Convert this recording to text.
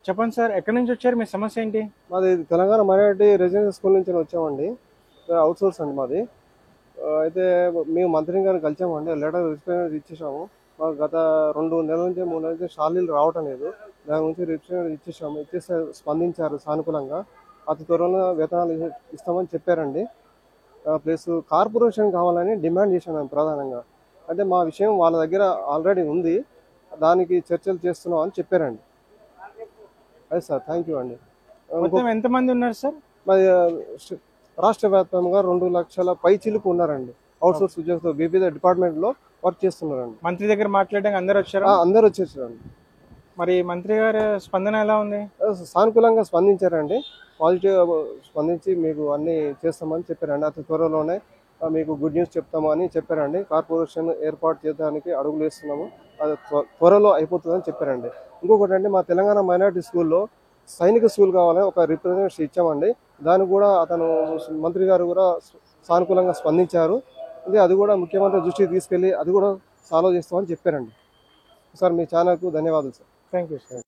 చెప్పండి సార్, ఎక్కడి నుంచి వచ్చారు? మీ సమస్య ఏంటి? మాది తెలంగాణ మైనారిటీ రెసిడెన్షియల్ స్కూల్ నుంచి వచ్చామండి. అవుట్ సోర్స్ అండి మాది. అయితే మేము మంత్రి గారిని కలిసామండి. Letter representative ఇచ్చేసాము. మాకు గత 2 నెలల నుంచి 3 నెలల నుంచి శాలరీలు రావటం లేదు. దాని గురించి రిప్రజెంటేటివ్ ఇచ్చేసాము. ఇచ్చేస్తే స్పందించారు సానుకూలంగా. అతి త్వరలో వేతనాలు ఇస్తామని చెప్పారండి. ప్లస్ కార్పొరేషన్ కావాలని డిమాండ్ చేశాను ప్రధానంగా. అంటే మా విషయం వాళ్ళ దగ్గర ఆల్రెడీ ఉంది, దానికి చర్చలు చేస్తున్నాం అని చెప్పారండి. అదే సార్, థ్యాంక్ యూ అండి. మొత్తం ఎంతమంది ఉన్నారు సార్? మరి రాష్ట్ర వ్యాప్తంగా 2 లక్షల పైచిలుకు ఉన్నారండి. అవుట్ సోర్స్ ఉద్యోగులు వివిధ డిపార్ట్మెంట్ లో వర్క్ చేస్తున్నారండి. మంత్రి దగ్గర మాట్లాడడానికి అందరు వచ్చారా? అందరు వచ్చేసారండి. మరి మంత్రి గారి స్పందన ఎలా ఉంది? సానుకూలంగా స్పందించారండి. పాజిటివ్ స్పందించి మీకు అన్ని చేస్తామని చెప్పారండి. అతి త్వరలోనే మీకు గుడ్ న్యూస్ చెప్తామని చెప్పారండి. కార్పొరేషన్ ఏర్పాటు చేయడానికి అడుగులు వేస్తున్నాము, అది త్వరలో అయిపోతుందని చెప్పారండి. ఇంకొకటి అండి, మా తెలంగాణ మైనారిటీ స్కూల్లో సైనిక స్కూల్ కావాలని ఒక రిప్రజెంటేషన్ ఇచ్చామండి. దానికి కూడా అతను మంత్రి గారు కూడా సానుకూలంగా స్పందించారు. అది కూడా ముఖ్యమంత్రి దృష్టికి తీసుకెళ్లి అది కూడా సాల్వ్ చేస్తామని చెప్పారండి. సార్, మీ ఛానల్కు ధన్యవాదాలు సార్. Thank you sir.